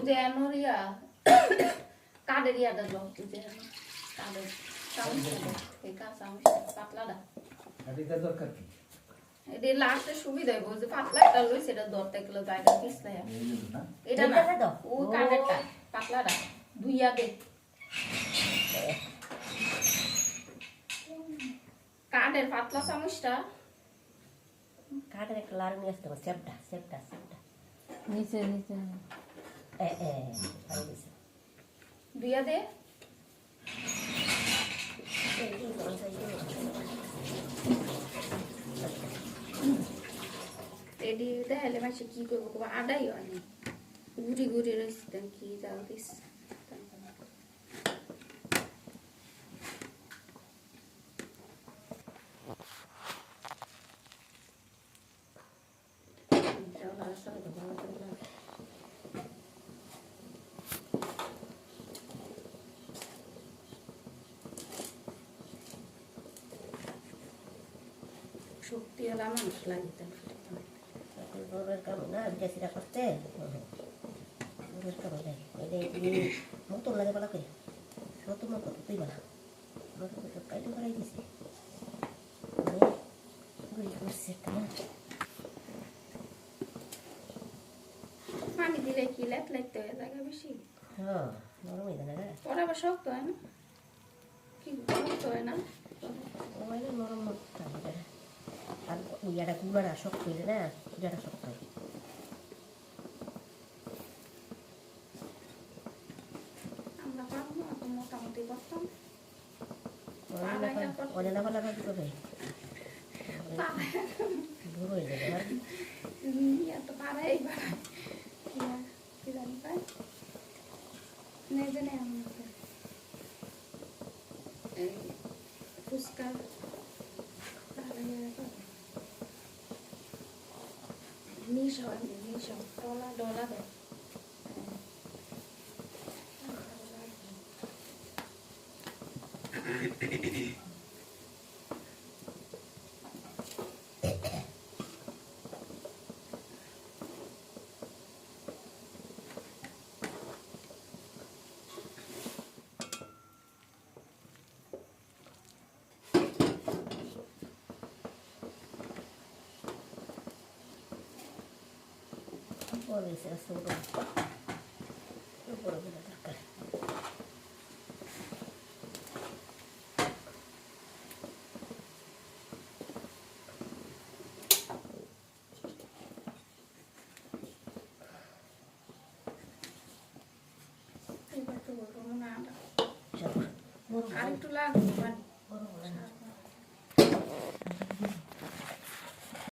যে এনোরিয়া কাদের ইয়াটা দাও যে কাদের চামচটা এই চামচ পাতলাটা এটা দরকার কি এটা লাস্টে সুবিধা হইব যে পাতলা এটা লই সেটা ধরতে গেলে জায়গা পিছলাই এটা না ও কাদেরটা পাতলাটা ধুইয়া দে কাদের পাতলা চামচটা কাদের একটা লাড়ু নিয়ে আসতে হবে সেপটা নিচে নিচে পাই দিছে ধুইয়া দে এডি দেখালে মাসে কি করবো কবা আডাই হয়নি ঘুরি ঘুরি রয়েছে কি যাও দিস শক্তি এলা মানুষ লাগিতে গরুর কাম না বিদেশিরা করতে গরুর কাম নাই এটা মতো লাগে বলা করে নতুন মতো তুই বলা নতুন মতো কাইতে করাই দিছে গুলি করছে পানি দিলে কি লেট লাগতে হয়ে জায়গা বেশি হ্যাঁ নরম হয়ে যায় না পরে আবার শক্ত হয় না কি শক্ত হয় না ওইটা নরম আর ইয়াটা গুঁড়াটা শক্ত হইলে না গুঁড়াটা শক্ত হয় আমরা পারবো না তো মোটামুটি করতাম অনেক ভালো কি করবে বুড়ো হয়ে যাবে আর এত পাড়াই পাড়াই কি জানি পাই নেই জানে আমরা ফুচকা মিশো ডলা ডলা দেয় বড় হয়েছে ছোট বড় বড় দরকার এবার তো বলবো না আর একটু লাগবে বড়